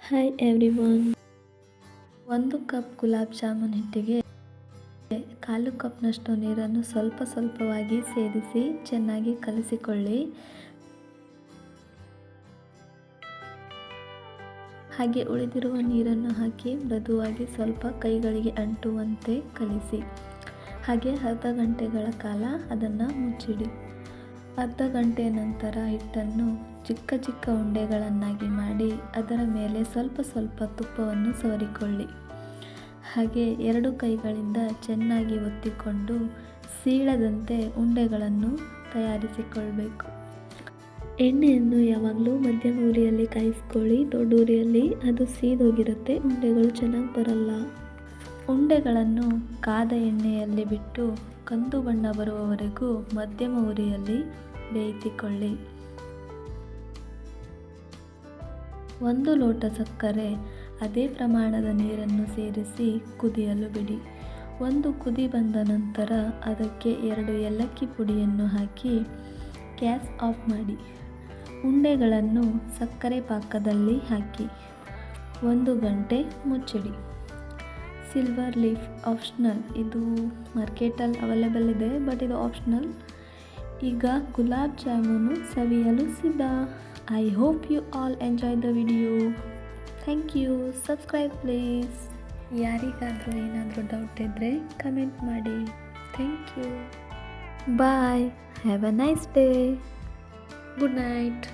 Hi everyone. 1 cup gulab jamun ಹಿಟ್ಟಿಗೆ 1/4 ಕಪ್ನಷ್ಟು ನೀರನ್ನು ಸ್ವಲ್ಪ ಸ್ವಲ್ಪವಾಗಿ ಸೇರಿಸಿ ಚೆನ್ನಾಗಿ ಕಲಸಿಕೊಳ್ಳಿ. ಹಾಗೆ ಉಳಿದಿರುವ ನೀರನ್ನು ಹಾಕಿ ಮೃದುವಾಗಿ ಸ್ವಲ್ಪ ಕೈಗಳಿಗೆ ಅಂಟುವಂತೆ ಕಲಿಸಿ. ಹಾಗೆ ಅರ್ಧ ಗಂಟೆಗಳ ಕಾಲ ಅದನ್ನು ಮುಚ್ಚಿಡಿ. ಅರ್ಧ ಗಂಟೆಯ ನಂತರ ಹಿಟ್ಟನ್ನು ಚಿಕ್ಕ ಚಿಕ್ಕ ಉಂಡೆಗಳನ್ನಾಗಿ ಮಾಡಿ ಅದರ ಮೇಲೆ ಸ್ವಲ್ಪ ಸ್ವಲ್ಪ ತುಪ್ಪವನ್ನು ಸವರಿಕೊಳ್ಳಿ. ಹಾಗೆ 2 ಕೈಗಳಿಂದ ಚೆನ್ನಾಗಿ ಒತ್ತಿಕೊಂಡು ಸೀಳದಂತೆ ಉಂಡೆಗಳನ್ನು ತಯಾರಿಸಿಕೊಳ್ಬೇಕು. ಎಣ್ಣೆಯನ್ನು ಯಾವಾಗಲೂ ಮಧ್ಯಮ ಉರಿಯಲ್ಲಿ ಕಾಯಿಸ್ಕೊಳ್ಳಿ. ದೊಡ್ಡ ಉರಿಯಲ್ಲಿ ಅದು ಸೀದೋಗಿರುತ್ತೆ, ಉಂಡೆಗಳು ಚೆನ್ನಾಗಿ ಬರಲ್ಲ. ಉಂಡೆಗಳನ್ನು ಕಾದ ಎಣ್ಣೆಯಲ್ಲಿ ಬಿಟ್ಟು ಕಂದು ಬಣ್ಣ ಬರುವವರೆಗೂ ಮಧ್ಯಮ ಉರಿಯಲ್ಲಿ ಬೇಯಿಸಿಕೊಳ್ಳಿ. 1 ಲೋಟ ಸಕ್ಕರೆ ಅದೇ ಪ್ರಮಾಣದ ನೀರನ್ನು ಸೇರಿಸಿ ಕುದಿಯಲು ಬಿಡಿ. 1 ಕುದಿ ಬಂದ ನಂತರ ಅದಕ್ಕೆ 2 ಏಲಕ್ಕಿ ಪುಡಿಯನ್ನು ಹಾಕಿ ಗ್ಯಾಸ್ ಆಫ್ ಮಾಡಿ. ಉಂಡೆಗಳನ್ನು ಸಕ್ಕರೆ ಪಾಕದಲ್ಲಿ ಹಾಕಿ 1 ಗಂಟೆ ಮುಚ್ಚಿಡಿ. ಸಿಲ್ವರ್ ಲೀಫ್ ಆಪ್ಷನಲ್, ಇದು ಮಾರ್ಕೆಟಲ್ಲಿ ಅವೈಲೇಬಲ್ ಇದೆ, ಬಟ್ ಇದು ಆಪ್ಷನಲ್. ಈಗ ಗುಲಾಬ್ ಜಾಮೂನು ಸವಿಯಲು ಸಿದ್ಧ. I hope you all enjoy the video. Thank you. Subscribe please. ಯಾರಿಗಾದರೂ ಏನಾದರೂ ಡೌಟ್ ಇದ್ದರೆ ಕಮೆಂಟ್ ಮಾಡಿ. Thank you. Bye. Have a nice day. Good night.